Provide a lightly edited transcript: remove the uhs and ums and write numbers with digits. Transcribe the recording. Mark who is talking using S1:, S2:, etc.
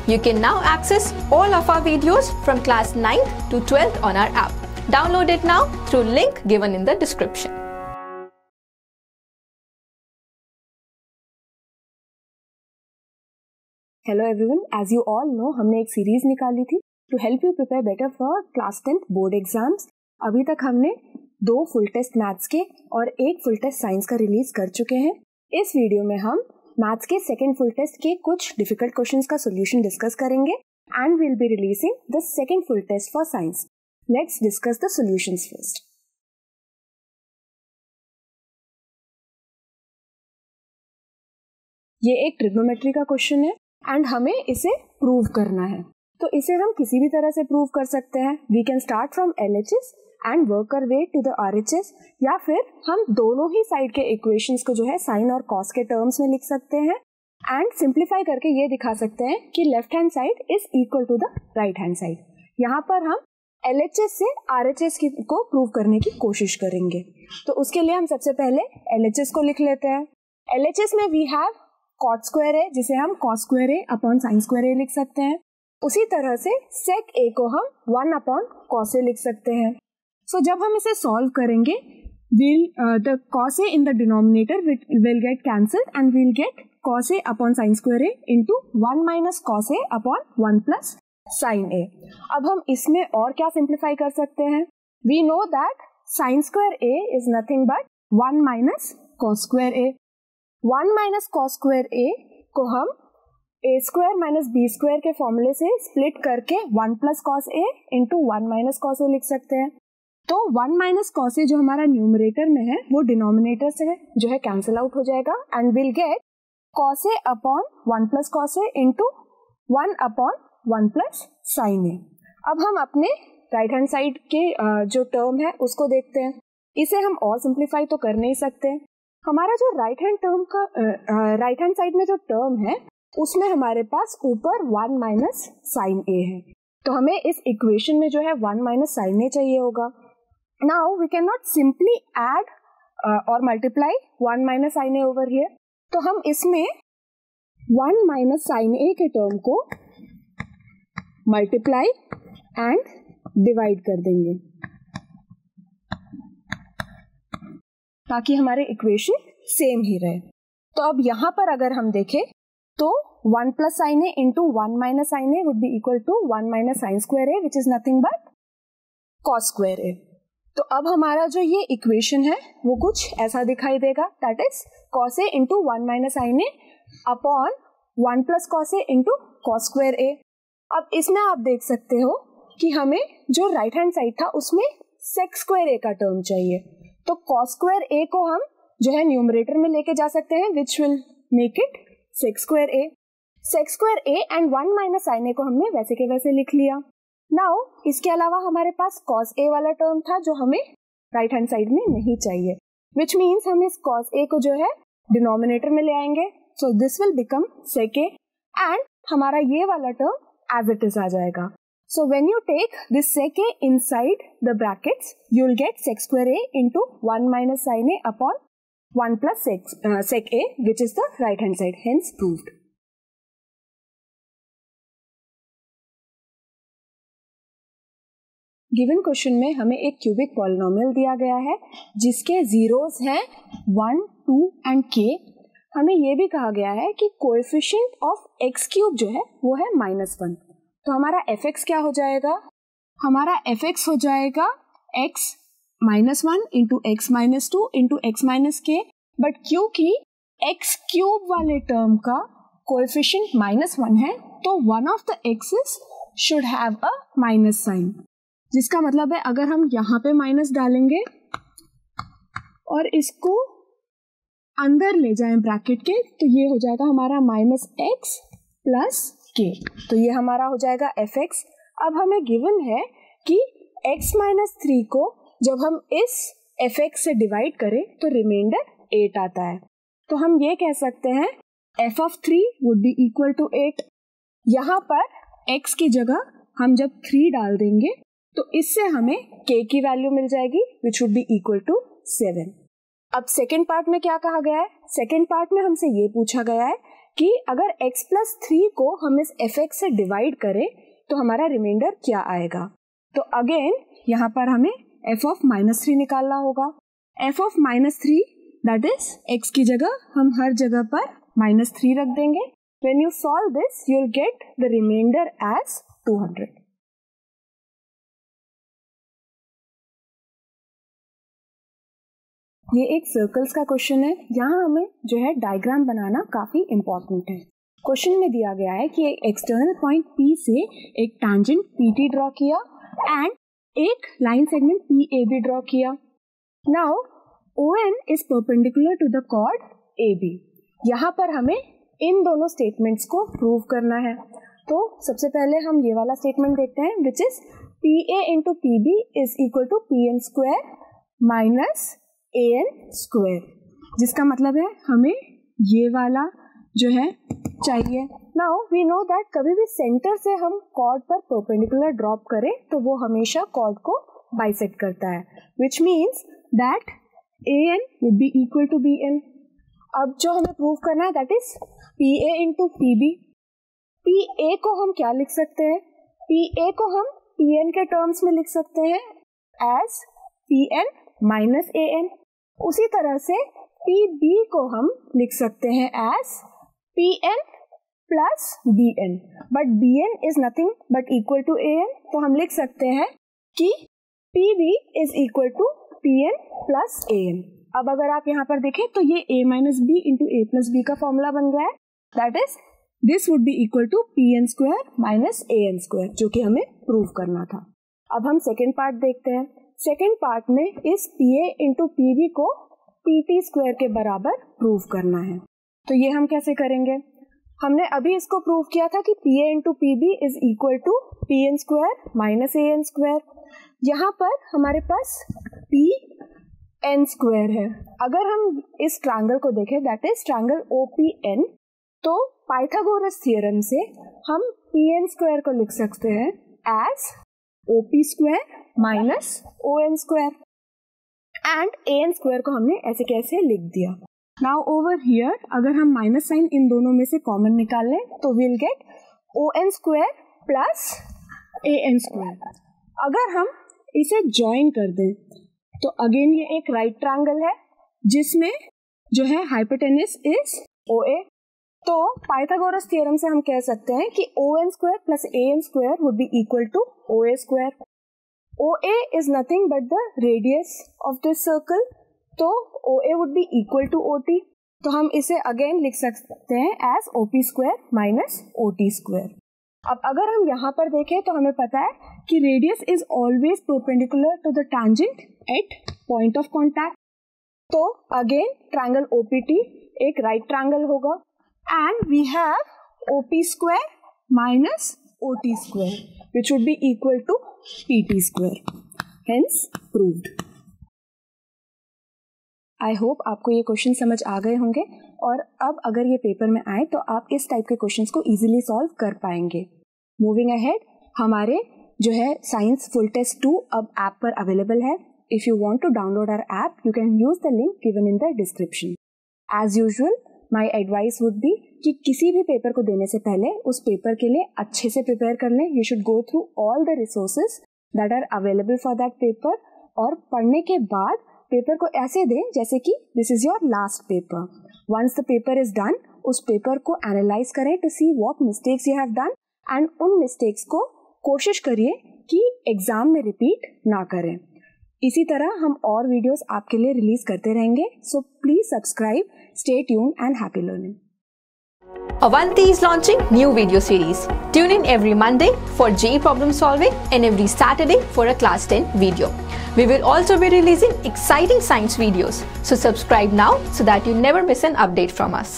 S1: You can now access all of our videos from class 9th to 12th on our app. Download it now through link given in the description.
S2: Hello everyone, as you all know, हमने एक series निकाली थी to help you prepare better for class 10th board exams. अभी तक हमने 2 full test maths के और 1 full test science का रिलीज कर चुके हैं। इस वीडियो में हम मैथ्स के सेकेंड फुल टेस्ट के कुछ डिफिकल्ट क्वेश्चंस का सॉल्यूशन डिस्कस करेंगे and will be releasing the second full test for science. Let's discuss the solutions first. ये एक ट्रिग्नोमेट्री का क्वेश्चन है एंड हमें इसे प्रूव करना है। तो इसे हम किसी भी तरह से प्रूव कर सकते हैं। We can start from LHS and work our way to the RHS, या फिर हम दोनों ही साइड के इक्वेशंस को जो है साइन और कॉस के टर्म्स में लिख सकते हैं एंड सिंप्लीफाई करके ये दिखा सकते हैं कि left hand side is equal to the right hand side. यहाँ पर हम LHS से RHS को प्रूव करने की कोशिश करेंगे। तो उसके लिए हम सबसे पहले LHS को लिख लेते हैं। LHS में वी हैव कॉट स्क्वायर ए, जिसे हम कॉस स्क्वायर ए अपॉन साइन स्क्वायर ए लिख सकते हैं। उसी तरह से सेक ए को हम 1 अपॉन कॉस ए लिख सकते हैं। सो जब हम इसे सॉल्व करेंगे, the cos A in the denominator will get cancelled and will get cos A upon sine square A into 1 minus cos A upon 1 plus sine A. अब हम इसमें और क्या सिंप्लीफाई कर सकते हैं? We know that sine square A is nothing but 1 minus cos square A. 1 minus cos square A को हम A square minus B square के फॉर्मूले से स्प्लिट करके 1 plus cos A into 1 minus cos ए लिख सकते हैं। तो 1 माइनस कॉस ए जो हमारा न्यूमरेटर में है वो डिनोमिनेटर से जो है कैंसिल आउट हो जाएगा and will get cos A upon 1 plus cos A into 1 upon 1 plus sine A. अब हम अपने राइट हैंड साइड के जो टर्म है उसको देखते हैं। इसे हम और सिंप्लीफाई तो कर नहीं सकते। हमारा जो राइट हैंड साइड में जो टर्म है उसमें हमारे पास ऊपर 1 माइनस साइन ए है। तो हमें इस इक्वेशन में जो है 1 माइनस साइन ए चाहिए होगा। Now we can not simply add और multiply 1 minus sine A over here. तो हम इसमें 1 माइनस साइन ए के टर्म को मल्टीप्लाई एंड डिवाइड कर देंगे ताकि हमारे इक्वेशन सेम ही रहे। तो अब यहाँ पर अगर हम देखें तो 1 plus sine A into 1 minus sine A would be equal to 1 minus sine square A which is nothing but cos square A. तो अब हमारा जो ये इक्वेशन है वो कुछ ऐसा दिखाई देगा, that is cos A into 1 minus sine A upon 1 plus cos A into cos square A. अब इसमें आप देख सकते हो कि हमें जो राइट हैंड साइड था उसमें सेक स्क्वायर ए का टर्म चाहिए। तो कॉस स्क्वायर ए को हम जो है न्यूमरेटर में लेके जा सकते हैं which will make it sec square A. Sec square A and 1 minus sine A को हमने वैसे के वैसे लिख लिया। नाउ इसके अलावा हमारे पास कॉस ए वाला टर्म था जो हमें राइट हैंड साइड में नहीं चाहिए, विच मीन्स हम इस कॉस ए को जो है डिनोमिनेटर में ले आएंगे। So this will become sec A and हमारा ये वाला टर्म एज इट इज आ जाएगा। So when you take this sec A inside the brackets you will get sec square A into 1 minus sine A upon 1 plus sec A which is the right hand side, hence proved. Given question में हमें एक cubic polynomial दिया गया है जिसके zeros हैं 1, 2 and k। हमें यह भी कहा गया है कि कोएफिशिएंट ऑफ x क्यूब जो है वो है -1। तो हमारा fx क्या हो जाएगा? हमारा fx हो जाएगा x -1 into x -2 into x -k। But क्योंकि x क्यूब वाले टर्म का कोएफिशिएंट -1 है तो one of the x's should have a minus sign, जिसका मतलब है अगर हम यहाँ पे माइनस डालेंगे और इसको अंदर ले जाएं ब्रैकेट के तो ये हो जाएगा हमारा -x प्लस k। तो ये हमारा हो जाएगा fx। अब हमें गिवन है कि x -3 को जब हम इस fx से डिवाइड करें तो रिमाइंडर 8 आता है। तो हम ये कह सकते हैं f of 3 would be equal to 8। यहाँ पर x की जगह हम जब 3 डाल देंगे तो इससे हमें k की वैल्यू मिल जाएगी which would be equal to 7। अब सेकेंड पार्ट में क्या कहा गया है? सेकेंड पार्ट में हमसे ये पूछा गया है कि अगर x प्लस 3 को हम इस fx से डिवाइड करें तो हमारा रिमाइंडर क्या आएगा। तो अगेन यहाँ पर हमें f ऑफ -3 निकालना होगा। f of -3 that is x की जगह हम हर जगह पर -3 रख देंगे। When you solve this, you'll get the remainder as 200. ये एक सर्कल्स का क्वेश्चन है। यहाँ हमें जो है डायग्राम बनाना काफी इंपॉर्टेंट है। क्वेश्चन में दिया गया है कि एक एक्सटर्नल पॉइंट P से एक टैंजेंट PT ड्रॉ किया एंड एक लाइन सेगमेंट PAB ड्रॉ किया। Now ON is perpendicular to the chord AB। यहाँ पर हमें इन दोनों स्टेटमेंट्स को प्रूव करना है। तो सबसे पहले हम ये वाला स्टेटमेंट देखते हैं which is PA into PB is equal to PN square minus AN square, जिसका मतलब है हमें ये वाला जो है चाहिए। नाउ वी नो दैट कभी भी सेंटर से हम कॉर्ड पर परपेंडिकुलर ड्रॉप करें तो वो हमेशा कॉर्ड को बाइसेक्ट करता है, which means that AN would be equal to BN। अब जो हमें प्रूव करना है that is PA into PB। PA को हम क्या लिख सकते हैं? PA को हम PN के टर्म्स में लिख सकते हैं एज PN माइनस AN। उसी तरह से PB को हम लिख सकते हैं as PN plus BN, but BN is nothing but equal to AN। तो हम लिख सकते हैं कि PB is equal to PN plus AN। अब अगर आप यहाँ पर देखें तो ये A minus B into A plus B का फॉर्मूला बन गया है, that is this would be equal to PN square minus AN square, जो कि हमें प्रूव करना था। अब हम सेकेंड पार्ट देखते हैं। सेकेंड पार्ट में इस PA इंटू PB को PT स्क्वायर के बराबर प्रूव करना है। तो ये हम कैसे करेंगे? हमने अभी इसको प्रूव किया था कि PA into PB is equal to PN square minus AN square. यहाँ पर हमारे पास PN स्क्वायर है। अगर हम इस ट्रायंगल को देखें दैट इज ट्रायंगल OPN, तो पाइथागोरस थ्योरम से हम PN स्क्वायर को लिख सकते हैं as OP square minus ON square and AN square को हमने ऐसे कैसे लिख दिया। नाउ ओवर हियर अगर हम माइनस साइन इन दोनों में से कॉमन निकाल लें तो will get ON square plus AN square. अगर हम इसे ज्वाइन कर दें तो अगेन ये एक राइट ट्रायंगल है जिसमें जो है हाइपोटेनस इज OA। तो पाइथागोरस थ्योरम से हम कह सकते हैं कि ON square plus AN square would be equal to OA square. OA is nothing but the radius of this circle, तो OA would be equal to OT। तो हम इसे अगेन लिख सकते हैं as OP square minus OT square. अब अगर हम यहाँ पर देखें तो हमें पता है कि radius is always perpendicular to the tangent at point of contact. तो अगेन ट्रायंगल OPT एक राइट ट्रायंगल होगा and we have OP square minus OT square which would be equal to PT square, hence proved। I hope आपको ये question समझ आ गए होंगे और अब अगर ये पेपर में आए तो आप इस टाइप के क्वेश्चंस को इजीली सॉल्व कर पाएंगे। मूविंग अहेड, हमारे जो है साइंस फुल टेस्ट 2 अब ऐप पर अवेलेबल है। If you want to download our app you can use the link given in the description. As usual my advice would be कि किसी भी पेपर को देने से पहले उस पेपर के लिए अच्छे से प्रिपेयर कर लें। You should go through all the resources that are available for that paper और पढ़ने के बाद पेपर को ऐसे दें जैसे कि this is your last paper. Once the paper is done उस पेपर को एनालाइज करें to see what mistakes you have done and उन मिस्टेक्स को कोशिश करिए कि एग्जाम में रिपीट ना करें। इसी तरह हम और वीडियोस आपके लिए रिलीज करते रहेंगे, so please subscribe, stay tune and happy learning.
S1: Avanti is launching new video series. Tune in every Monday for JEE problem solving and every Saturday for a class 10 video. We will also be releasing exciting science videos. So subscribe now so that you never miss an update from us.